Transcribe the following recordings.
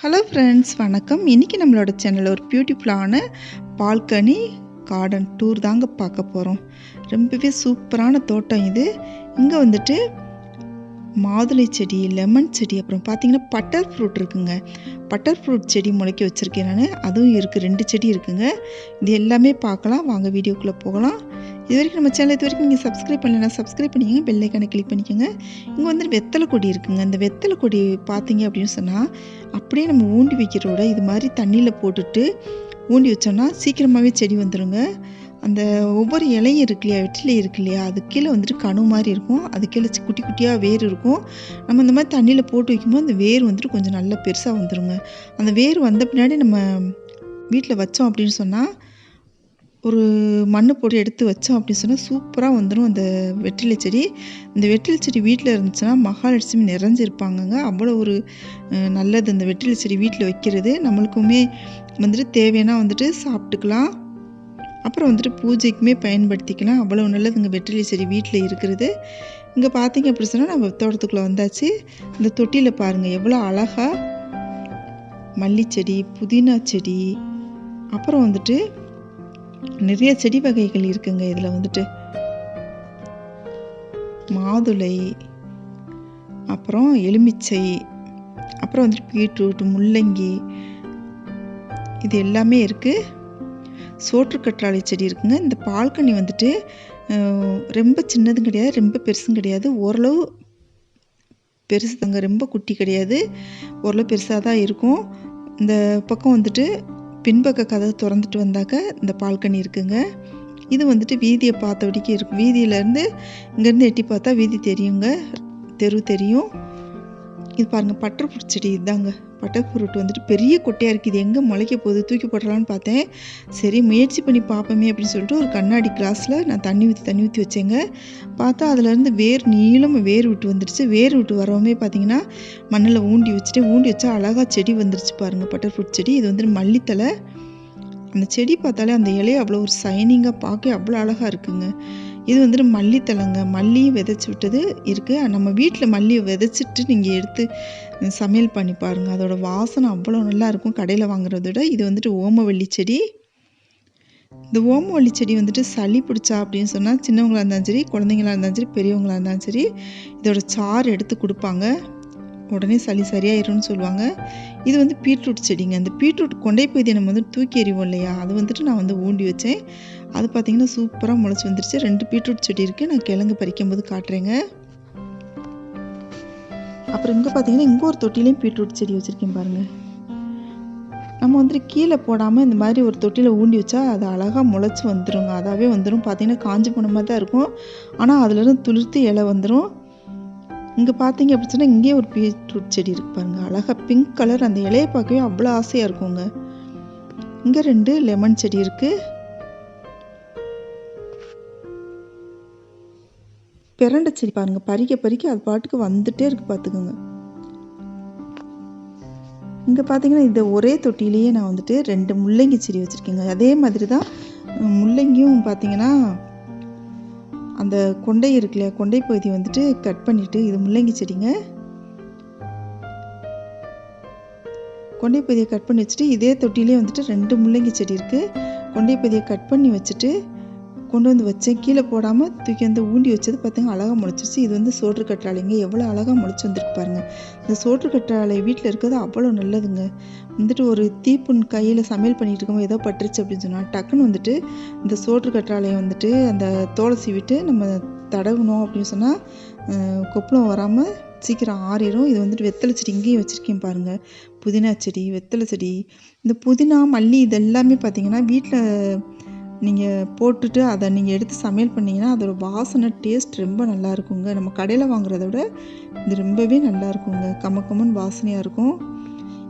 Hello friends, வணக்கம். இன்றைக்கி நம்மளோட சேனலில் ஒரு பியூட்டிஃபுல்லான பால்கனி கார்டன் டூர் தாங்க பார்க்க போகிறோம். ரொம்பவே சூப்பரான தோட்டம் இது. இங்கே வந்துட்டு மாதுளை செடி, லெமன் செடி, அப்புறம் பார்த்திங்கன்னா பட்டர் ஃப்ரூட் இருக்குங்க. பட்டர் ஃப்ரூட் செடி முளைக்க வச்சுருக்கேன் நான். அதுவும் இருக்குது, 2 செடி இருக்குங்க. இது எல்லாமே பார்க்கலாம். வாங்க வீடியோக்குள்ளே போகலாம். இது வரைக்கும் நம்ம சேனல் இது வரைக்கும் நீங்கள் சப்ஸ்கிரைப் பண்ணலைன்னா சப்ஸ்கிரைப் பண்ணிக்கோங்க, பெல் ஐக்கானை கிளிக் பண்ணிக்கோங்க. இங்கே வந்துட்டு வெத்தலை கொடி இருக்குங்க. இந்த வெத்தலை கொடி பார்த்தீங்க அப்படின்னு சொன்னால் அப்படியே நம்ம ஊண்டி வைக்கிறோட இது மாதிரி தண்ணியில் போட்டுட்டு ஊண்டி வச்சோன்னா சீக்கிரமாகவே செடி வந்துடுங்க. அந்த ஒவ்வொரு இலையும் இருக்கு இல்லையா, வெற்றிலை இருக்கு இல்லையா, அது கீழே வந்துட்டு கணு மாதிரி இருக்கும். அது கீழே குட்டி குட்டியாக வேர் இருக்கும். நம்ம இந்த மாதிரி தண்ணியில் போட்டு வைக்கும்போது அந்த வேர் வந்துட்டு கொஞ்சம் நல்லா பெருசாக வந்துடுங்க. அந்த வேர் வந்த பின்னாடி நம்ம வீட்டில் வச்சோம் அப்படின்னு சொன்னால், ஒரு மண் போட்டு எடுத்து வச்சோம் அப்படின்னு சொன்னால் சூப்பராக வந்துடும் அந்த வெற்றிலை செடி. இந்த வெற்றிலை செடி வீட்டில் இருந்துச்சுன்னா மகாலட்சுமி நிறைஞ்சிருப்பாங்கங்க. அவ்வளோ ஒரு நல்லது இந்த வெற்றிலை செடி வீட்டில் வைக்கிறது. நம்மளுக்குமே வந்துட்டு தேவையான வந்துட்டு சாப்பிட்டுக்கலாம், அப்புறம் வந்துட்டு பூஜைக்குமே பயன்படுத்திக்கலாம். அவ்வளோ நல்லதுங்க வெற்றிலை செடி வீட்டில் இருக்கிறது. இங்கே பார்த்தீங்க அப்படி சொன்னால் நம்ம தோட்டத்துக்குள்ளே வந்தாச்சு. இந்த தொட்டியில் பாருங்கள் எவ்வளோ அழகாக மல்லிச்செடி, புதினா செடி, அப்புறம் வந்துட்டு நிறைய செடி வகைகள் இருக்குங்க. இதில் வந்துட்டு மாதுளை, அப்புறம் எலுமிச்சை, அப்புறம் வந்துட்டு பீட்ரூட், முள்ளங்கி, இது எல்லாமே இருக்குது. சோற்றுக்கற்றாழை செடி இருக்குங்க. இந்த பால்கனி வந்துட்டு ரொம்ப சின்னதும் கிடையாது, ரொம்ப பெருசும் கிடையாது, ஓரளவு பெருசு தாங்க. ரொம்ப குட்டி கிடையாது, ஓரளவு பெருசாக தான் இருக்கும். இந்த பக்கம் வந்துட்டு பின்பக்க கதவை திறந்துட்டு வந்தாக்க இந்த பால்கனி இருக்குங்க. இது வந்துட்டு வீதியை பார்த்தபடிக்கு இருக்கும். வீதியிலேருந்து இங்கேருந்து எட்டி பார்த்தா வீதி தெரியுங்க, தெரு தெரியும். இது பாருங்கள் பட்டர் ஃப்ரூட் செடி. இதுதாங்க பட்டர் ஃப்ரூட் வந்துட்டு பெரிய கொட்டையாக இருக்குது. இது எங்கே முளைக்க போகுது, தூக்கி போடலான்னு பார்த்தேன். சரி முயற்சி பண்ணி பார்ப்போமே அப்படின்னு சொல்லிட்டு ஒரு கண்ணாடி கிளாஸில் நான் தண்ணி ஊற்றி வச்சேங்க. பார்த்தா அதுலேருந்து வேர் நீளமாக வேர் விட்டு வந்துடுச்சு. வேர் விட்டு வரவுமே பார்த்தீங்கன்னா மண்ணில் ஊண்டி வச்சா அழகாக செடி வந்துருச்சு பாருங்கள், பட்டர் ஃப்ரூட் செடி. இது வந்துட்டு மல்லித்தலை. அந்த செடி பார்த்தாலே அந்த இலையை அவ்வளோ ஒரு சைனிங்காக பார்க்க அவ்வளோ அழகாக இருக்குங்க. இது வந்துட்டு மல்லித்தலைங்க. மல்லியும் விதைச்சி விட்டது இருக்குது. நம்ம வீட்டில் மல்லியை விதைச்சிட்டு நீங்கள் எடுத்து சமையல் பண்ணி பாருங்கள், அதோட வாசனை அவ்வளோ நல்லா இருக்கும் கடையில் வாங்குறத விட. இது வந்துட்டு ஓமவல்லி செடி. இந்த ஓமவல்லி செடி வந்துட்டு சளி பிடிச்சா அப்படின்னு சொன்னால் சின்னவங்களாக இருந்தாலும் சரி, குழந்தைங்களாக இருந்தாலும் சரி, பெரியவங்களாக இருந்தாலும் சரி, இதோட சாறு எடுத்து கொடுப்பாங்க, உடனே சளி சரியாயிரும்னு சொல்லுவாங்க. இது வந்து பீட்ரூட் செடிங்க. அந்த பீட்ரூட் கொண்டை பகுதியை நம்ம வந்து தூக்கி எறிவோம் இல்லையா, அது வந்துட்டு நான் வந்து ஊண்டி வச்சேன். அது பார்த்திங்கன்னா சூப்பராக முளைச்சி வந்துருச்சு. 2 பீட்ரூட் செடி இருக்குது. நான் கிழங்கு பறிக்கும் போது காட்டுறேங்க. அப்புறம் இங்கே பார்த்தீங்கன்னா இங்கே ஒரு தொட்டிலையும் பீட்ரூட் செடி வச்சுருக்கேன் பாருங்கள். நம்ம வந்துட்டு கீழே போடாமல் இந்த மாதிரி ஒரு தொட்டியில் ஊண்டி வச்சா அது அழகாக முளைச்சி வந்துடுங்க. அதாவே வந்துடும். பார்த்திங்கன்னா காஞ்சி போன மாதிரி தான் இருக்கும், ஆனால் அதுலேருந்து துளிர்த்து இலை வந்துடும். இங்கே பார்த்தீங்க அப்படின்னு சொன்னால் இங்கேயே ஒரு பீட்ரூட் செடி இருக்குது பாருங்கள், அழகாக பிங்க் கலர். அந்த இலையை பார்க்கவே அவ்வளோ ஆசையாக இருக்குங்க. இங்கே 2 லெமன் செடி இருக்குது. பிரண்டை செடி பாருங்கள், பறிக்க அது பாட்டுக்கு வந்துட்டே இருக்குது பார்த்துக்கோங்க. இங்கே பார்த்தீங்கன்னா இந்த ஒரே தொட்டிலேயே நான் வந்துட்டு 2 முள்ளங்கி செடி வச்சுருக்கேங்க. அதே மாதிரி தான் முள்ளங்கியும் பார்த்தீங்கன்னா அந்த கொண்டை இருக்கு இல்லையா, கொண்டை பகுதி வந்துட்டு கட் பண்ணிவிட்டு, இது முள்ளங்கி செடிங்க. கொண்டை பகுதியை கட் பண்ணி வச்சுட்டு இதே தொட்டிலே வந்துட்டு 2 முள்ளங்கி செடி இருக்குது. கொண்டை பகுதியை கட் பண்ணி வச்சுட்டு கொண்டு வந்து வச்சேன். கீழே போடாமல் தூக்கி வந்து ஊண்டி வச்சது பார்த்திங்க அழகாக முளைச்சிருச்சு. இது வந்து சோற்றுக்கற்றாழைங்க. எவ்வளோ அழகாக முளைச்சி வந்துருக்கு பாருங்கள். இந்த சோற்றுக்கற்றாழை வீட்டில் இருக்கிறது அவ்வளோ நல்லதுங்க. வந்துட்டு ஒரு தீப்புண் கையில் சமையல் பண்ணிகிட்டு இருக்கோம், ஏதோ பட்டுருச்சு அப்படின்னு சொன்னால் டக்குன்னு வந்துட்டு இந்த சோற்றுக்கற்றாழையை வந்துட்டு அந்த தோலை சீவிட்டு நம்ம தடவணும் அப்படின்னு சொன்னால் கொப்பளம் வராமல் சீக்கிரம் ஆறிடும். இது வந்துட்டு வெத்தலை செடி இங்கேயும் வச்சுருக்கேன் பாருங்கள். புதினா செடி, வெத்தலை செடி, இந்த புதினா, மல்லி இது எல்லாமே பார்த்திங்கன்னா வீட்டில் நீங்கள் போட்டுட்டு அதை நீங்கள் எடுத்து சமையல் பண்ணிங்கன்னா அதோடய வாசனை டேஸ்ட் ரொம்ப நல்லா இருக்குங்க. நம்ம கடையில் வாங்குறத விட இது ரொம்பவே நல்லா இருக்குங்க. கம்மன்னு வாசனையாக இருக்கும்.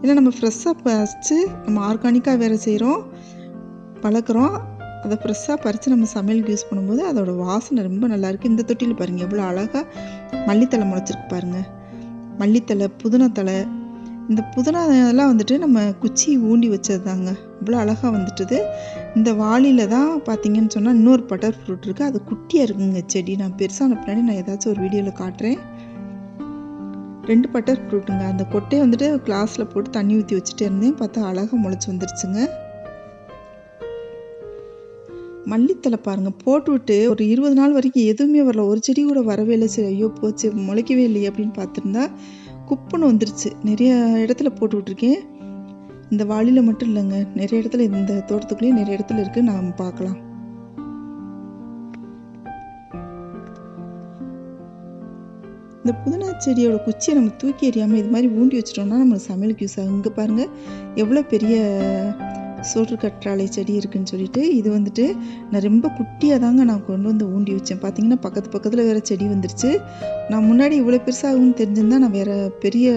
ஏன்னா நம்ம ஃப்ரெஷ்ஷாக பறித்து நம்ம ஆர்கானிக்காக வேறு செய்கிறோம், வளர்க்குறோம். அதை ஃப்ரெஷ்ஷாக பறித்து நம்ம சமையலுக்கு யூஸ் பண்ணும்போது அதோடய வாசனை ரொம்ப நல்லாயிருக்கு. இந்த தொட்டியில் பாருங்கள் எவ்வளோ அழகாக மல்லித்தலை முளைச்சிருக்கு பாருங்கள். மல்லித்தலை, புதினத்தலை. இந்த புதினாலாம் வந்துட்டு நம்ம குச்சி ஊண்டி வச்சது தாங்க, இவ்வளோ அழகாக வந்துட்டுது. இந்த வாளியில் தான் பார்த்தீங்கன்னு சொன்னால் இன்னொரு பட்டர் ஃப்ரூட் இருக்குது. அது குட்டியாக இருக்குங்க செடி. நான் பெருசான பின்னாடி நான் ஏதாச்சும் ஒரு வீடியோவில் காட்டுறேன். 2 பட்டர் ஃப்ரூட்டுங்க. அந்த கொட்டையை வந்துட்டு கிளாஸில் போட்டு தண்ணி ஊற்றி வச்சுட்டே இருந்தேன். பார்த்தா அழகாக முளைச்சி வந்துருச்சுங்க. மல்லித்தலை பாருங்கள், போட்டு விட்டு ஒரு 20 நாள் வரைக்கும் எதுவுமே வரல. ஒரு செடி கூட வரவே இல்லை. சரி ஐயோ போச்சு முளைக்கவே இல்லையே அப்படின்னு பார்த்துருந்தா குப்புன்னு வந்துருச்சு. நிறைய இடத்துல போட்டு விட்ருக்கேன். இந்த வாளியில் மட்டும் இல்லைங்க, நிறைய இடத்துல இந்த தோட்டத்துக்குள்ளேயே நிறைய இடத்துல இருக்குது. நாம் பார்க்கலாம். இந்த புதினா செடியோட குச்சியை நம்ம தூக்கி எறியாமல் இது மாதிரி ஊண்டி வச்சிட்டோம்னா நம்மளுக்கு சமையலுக்கு யூஸ் ஆகும். இங்கே பாருங்கள் எவ்வளோ பெரிய சோற்று கற்றாழை செடி இருக்குதுன்னு சொல்லிட்டு. இது வந்துட்டு நான் ரொம்ப குட்டியாக தாங்க நான் கொண்டு வந்து ஊண்டி வச்சேன். பார்த்தீங்கன்னா பக்கத்தில் வேறு செடி வந்துருச்சு. நான் முன்னாடி இவ்வளோ பெருசாகும்னு தெரிஞ்சிருந்தா நான் வேறு பெரிய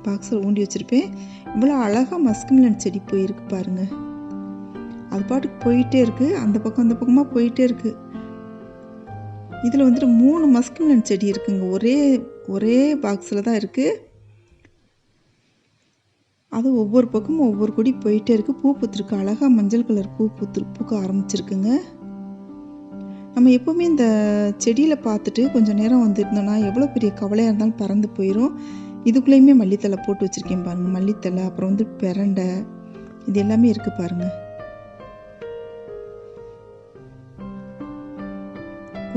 பாக்ஸில் ஊண்டி வச்சுருப்பேன். இவ்வளோ அழகாக மஸ்க்மிலன் செடி போயிருக்கு பாருங்கள். அது பாட்டுக்கு போயிட்டே இருக்குது. அந்த பக்கமாக போயிட்டே இருக்குது. இதில் வந்துட்டு 3 மஸ்க்மிலன் செடி இருக்குங்க. ஒரே பாக்ஸில் தான் இருக்குது. அது ஒவ்வொரு பக்கமும் ஒவ்வொரு கொடி போயிட்டே இருக்குது. பூ பூத்துருக்கு. அழகாக மஞ்சள் கலர் பூக்க ஆரம்பிச்சிருக்குங்க. நம்ம எப்போவுமே இந்த செடியில் பார்த்துட்டு கொஞ்சம் நேரம் வந்துருந்தோம்னா எவ்வளோ பெரிய கவலையாக இருந்தாலும் பறந்து போயிடும். இதுக்குள்ளேயுமே மல்லித்தலை போட்டு வச்சுருக்கேன் பாருங்கள். மல்லித்தலை, அப்புறம் வந்து பிரண்டை, இது எல்லாமே இருக்குது பாருங்கள்.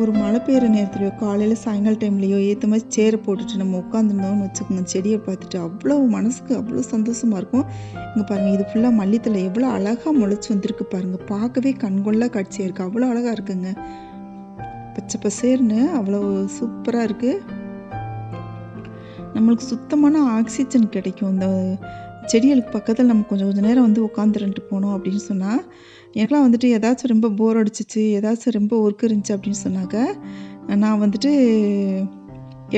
ஒரு மழை பெய்கிற நேரத்துலையோ காலையில் சாயங்கால டைம்லையோ ஏற்ற மாதிரி சேரை போட்டுட்டு நம்ம உட்காந்துருந்தோம்னு வச்சுக்கோங்க, செடியை பார்த்துட்டு அவ்வளோ மனசுக்கு அவ்வளோ சந்தோஷமாக இருக்கும். இங்கே பாருங்கள், இது ஃபுல்லாக மல்லித்தலை எவ்வளோ அழகாக முளைச்சி வந்திருக்கு பாருங்கள். பார்க்கவே கண்கொள்ளா காட்சியாக இருக்குது. அவ்வளோ அழகாக இருக்குங்க. பச்சை பசேர்னு அவ்வளோ சூப்பராக இருக்குது. நம்மளுக்கு சுத்தமான ஆக்சிஜன் கிடைக்கும். இந்த செடிகளுக்கு பக்கத்தில் நம்ம கொஞ்சம் நேரம் வந்து உட்காந்துருந்துட்டு போனோம் அப்படின்னு சொன்னால், எனக்குலாம் வந்துட்டு ஏதாச்சும் ரொம்ப போர் அடிச்சிச்சு, ஏதாச்சும் ரொம்ப ஒர்க் இருந்துச்சு அப்படின்னு சொன்னாக்க, நான் வந்துட்டு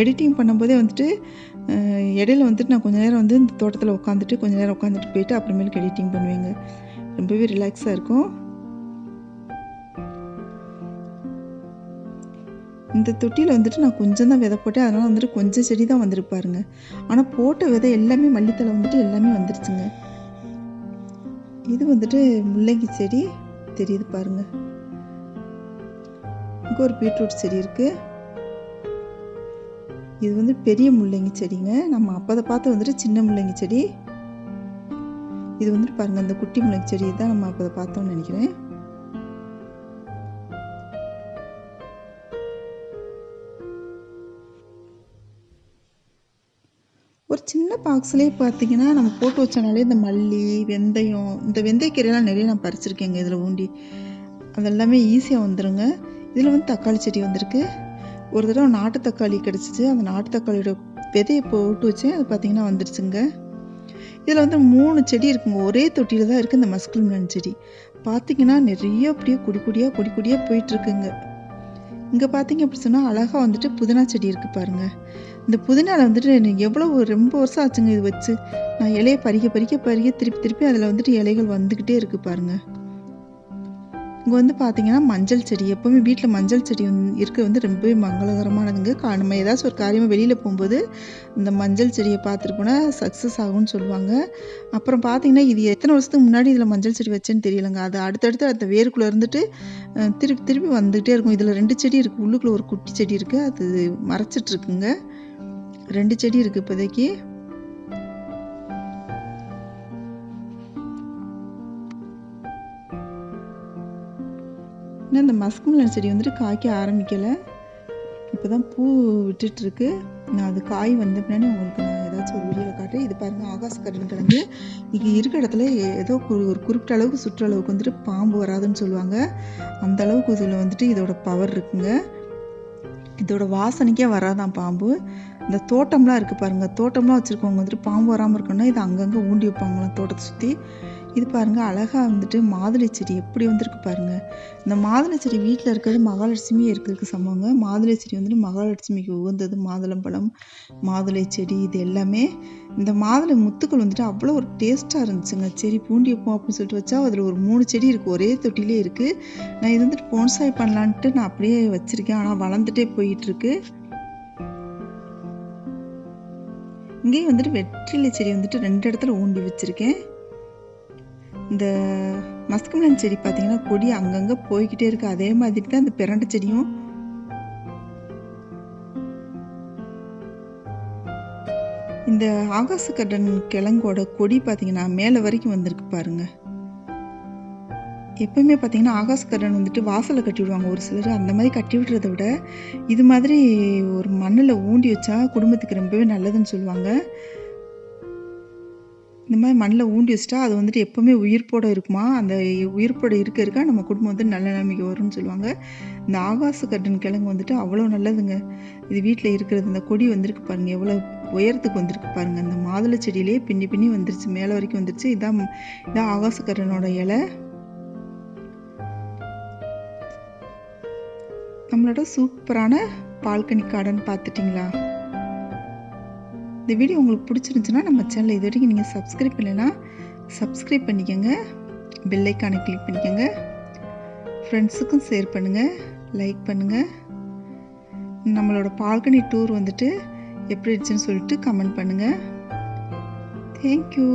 எடிட்டிங் பண்ணும்போதே வந்துட்டு இடையில வந்துட்டு நான் கொஞ்சம் நேரம் வந்து இந்த தோட்டத்தில் கொஞ்சம் நேரம் உட்காந்துட்டு போயிட்டு அப்புறமேலுக்கு எடிட்டிங் பண்ணுவேங்க. ரொம்பவே ரிலாக்ஸாக இருக்கும். இந்த தொட்டியில் வந்துட்டு நான் கொஞ்சம் தான் விதை போட்டேன். அதனால் வந்துட்டு கொஞ்சம் செடி தான் வந்துருப்பாருங்க. ஆனால் போட்ட விதை எல்லாமே மல்லித்தலை வந்துட்டு எல்லாமே வந்துருச்சுங்க. இது வந்துட்டு முள்ளங்கி செடி தெரியுது பாருங்க. இங்கே ஒரு பீட்ரூட் செடி இருக்குது. இது வந்து பெரிய முள்ளங்கி செடிங்க. நம்ம அப்போதை பார்த்து வந்துட்டு சின்ன முள்ளங்கி செடி. இது வந்துட்டு பாருங்கள், அந்த குட்டி முள்ளங்கி செடி தான் நம்ம அப்போதை பார்த்தோம்னு நினைக்கிறேன். ஒரு சின்ன பாக்ஸ்லேயே பார்த்தீங்கன்னா நம்ம போட்டு வச்சனாலே இந்த மல்லி, வெந்தயம், இந்த வெந்தயக்கீரைலாம் நிறைய நான் பறிச்சிருக்கேங்க இதில் ஊண்டி. அதெல்லாமே ஈஸியாக வந்துடுங்க. இதில் வந்து தக்காளி செடி வந்திருக்கு. ஒரு தடவை நாட்டு தக்காளி கிடச்சிச்சு. அந்த நாட்டு தக்காளியோட விதையை போட்டு வச்சேன். அது பார்த்திங்கன்னா வந்துடுச்சுங்க. இதில் வந்து 3 செடி இருக்குங்க. ஒரே தொட்டியில் தான் இருக்குது இந்த மஸ்க்மிலன் செடி. பார்த்திங்கன்னா நிறைய அப்படியே கொடி கொடியாக போயிட்டுருக்குங்க. இங்கே பார்த்தீங்க அப்படி சொன்னால் அழகாக வந்துட்டு புதினா செடி இருக்குது பாருங்கள். இந்த புதினாவில் வந்துட்டு எனக்கு ரொம்ப வருஷம் ஆச்சுங்க இது வச்சு. நான் இலையை பறிக்க திருப்பி அதில் வந்துட்டு இலைகள் வந்துக்கிட்டே இருக்குது பாருங்கள். இங்கே வந்து பார்த்தீங்கன்னா மஞ்சள் செடி. எப்போவுமே வீட்டில் மஞ்சள் செடி இருக்கிறது வந்து ரொம்பவே மங்களகரமானதுங்க. நம்ம ஏதாச்சும் ஒரு காரியமாக வெளியில் போகும்போது இந்த மஞ்சள் செடியை பார்த்துட்டு போனால் சக்ஸஸ் ஆகும்னு சொல்லுவாங்க. அப்புறம் பார்த்தீங்கன்னா இது எத்தனை வருஷத்துக்கு முன்னாடி இதில் மஞ்சள் செடி வச்சேன்னு தெரியலங்க. அது அடுத்தடுத்து அந்த வேருக்குள்ளே இருந்துட்டு திருப்பி வந்துகிட்டே இருக்கும். இதில் 2 செடி இருக்குது. உள்ளுக்குள்ளே ஒரு குட்டி செடி இருக்குது. அது மறைச்சிட்ருக்குங்க. 2 செடி இருக்குது இப்போதைக்கு. இன்னும் இந்த மஸ்க்மிலன் செடி வந்துட்டு காய்க்க ஆரம்பிக்கலை. இப்போ தான் பூ விட்டுட்டுருக்கு. நான் அது காய் வந்த பின்னாடி உங்களுக்கு நான் ஏதாச்சும் ஒரு வீடியோவில் காட்டுறேன். இது பாருங்கள், ஆகாச கருண் கிழங்கு. இங்கே இருக்கிற இடத்துல ஏதோ ஒரு குறிப்பிட்ட அளவுக்கு சுற்றளவுக்கு வந்துட்டு பாம்பு வராதுன்னு சொல்லுவாங்க. அந்த அளவுக்கு இதில் வந்துட்டு இதோட பவர் இருக்குங்க. இதோட வாசனைக்கே வராதான் பாம்பு. இந்த தோட்டம்லாம் இருக்குது பாருங்கள். தோட்டம்லாம் வச்சுருக்கவங்க வந்துட்டு பாம்பு வராமல் இருக்கணும்னா இது அங்கங்கே ஊண்டி வைப்பாங்களாம் தோட்டத்தை சுற்றி. இது பாருங்கள், அழகாக வந்துட்டு மாதுளை செடி எப்படி வந்திருக்கு பாருங்கள். இந்த மாதுளை செடி வீட்டில் இருக்கிறது மகாலட்சுமியே இருக்கிறதுக்கு சமங்க. மாதுளை செடி வந்துட்டு மகாலட்சுமிக்கு உகந்தது. மாதுளம்பழம், மாதுளை செடி, இது எல்லாமே. இந்த மாதுளை முத்துக்கள் வந்துட்டு அவ்வளோ ஒரு டேஸ்ட்டாக இருந்துச்சுங்க. சரி பூண்டி வைப்போம் அப்படின்னு சொல்லிட்டு வச்சா அதில் ஒரு 3 செடி இருக்குது. ஒரே தொட்டிலே இருக்குது. நான் இது வந்துட்டு போன்சாய் பண்ணலான்ட்டு நான் அப்படியே வச்சுருக்கேன். ஆனால் வளர்ந்துட்டே போயிட்டுருக்கு. இங்கேயும் வந்துட்டு வெற்றிலை செடி வந்துட்டு 2 இடத்துல ஊண்டி வச்சுருக்கேன். இந்த மஸ்க்மிலன் செடி பார்த்தீங்கன்னா கொடி அங்கங்கே போய்கிட்டே இருக்குது. அதே மாதிரி தான் இந்த பிரண்டை செடியும். இந்த ஆகாச கடன் கிழங்கோட கொடி பார்த்தீங்கன்னா மேலே வரைக்கும் வந்திருக்கு பாருங்க. எப்பவுமே பார்த்தீங்கன்னா ஆகாச கடன் வந்துட்டு வாசலில் கட்டி விடுவாங்க ஒரு சிலர். அந்த மாதிரி கட்டி விடுறத விட இது மாதிரி ஒரு மண்ணில் ஊண்டி வச்சா குடும்பத்துக்கு ரொம்பவே நல்லதுன்னு சொல்லுவாங்க. இந்த மாதிரி மண்ணில் ஊண்டி வச்சிட்டா அது வந்துட்டு எப்போவுமே உயிர்ப்போட இருக்குமா. அந்த உயிர்ப்போட இருக்க நம்ம குடும்பம் வந்து நல்ல நிலைமைக்கு வரும்னு சொல்லுவாங்க. இந்த ஆகாச கடன் கிழங்கு வந்துட்டு அவ்வளோ நல்லதுங்க. இது வீட்டில் இருக்கிறது. இந்த கொடி வந்திருக்கு பாருங்கள், எவ்வளோ உயரத்துக்கு வந்திருக்கு பாருங்கள். அந்த மாதுளை செடியிலே பின்னி பின்னி வந்துருச்சு, மேலே வரைக்கும் வந்துருச்சு. இதான் ஆகாச கரனோட இலை. நம்மளோட சூப்பரான பால்கனி கார்டன் பார்த்துட்டிங்களா? இந்த வீடியோ உங்களுக்கு பிடிச்சிருந்துச்சுன்னா நம்ம சேனலை இது வரைக்கும் நீங்கள் சப்ஸ்கிரைப் பண்ணலைன்னா சப்ஸ்கிரைப் பண்ணிக்கோங்க, பெல் ஐக்கானை கிளிக் பண்ணிக்கோங்க, ஃப்ரெண்ட்ஸுக்கும் ஷேர் பண்ணுங்கள், லைக் பண்ணுங்கள். நம்மளோட பால்கனி டூர் வந்துட்டு எப்படி இருந்துச்சுன்னு சொல்லிட்டு கமெண்ட் பண்ணுங்கள். தேங்க்யூ.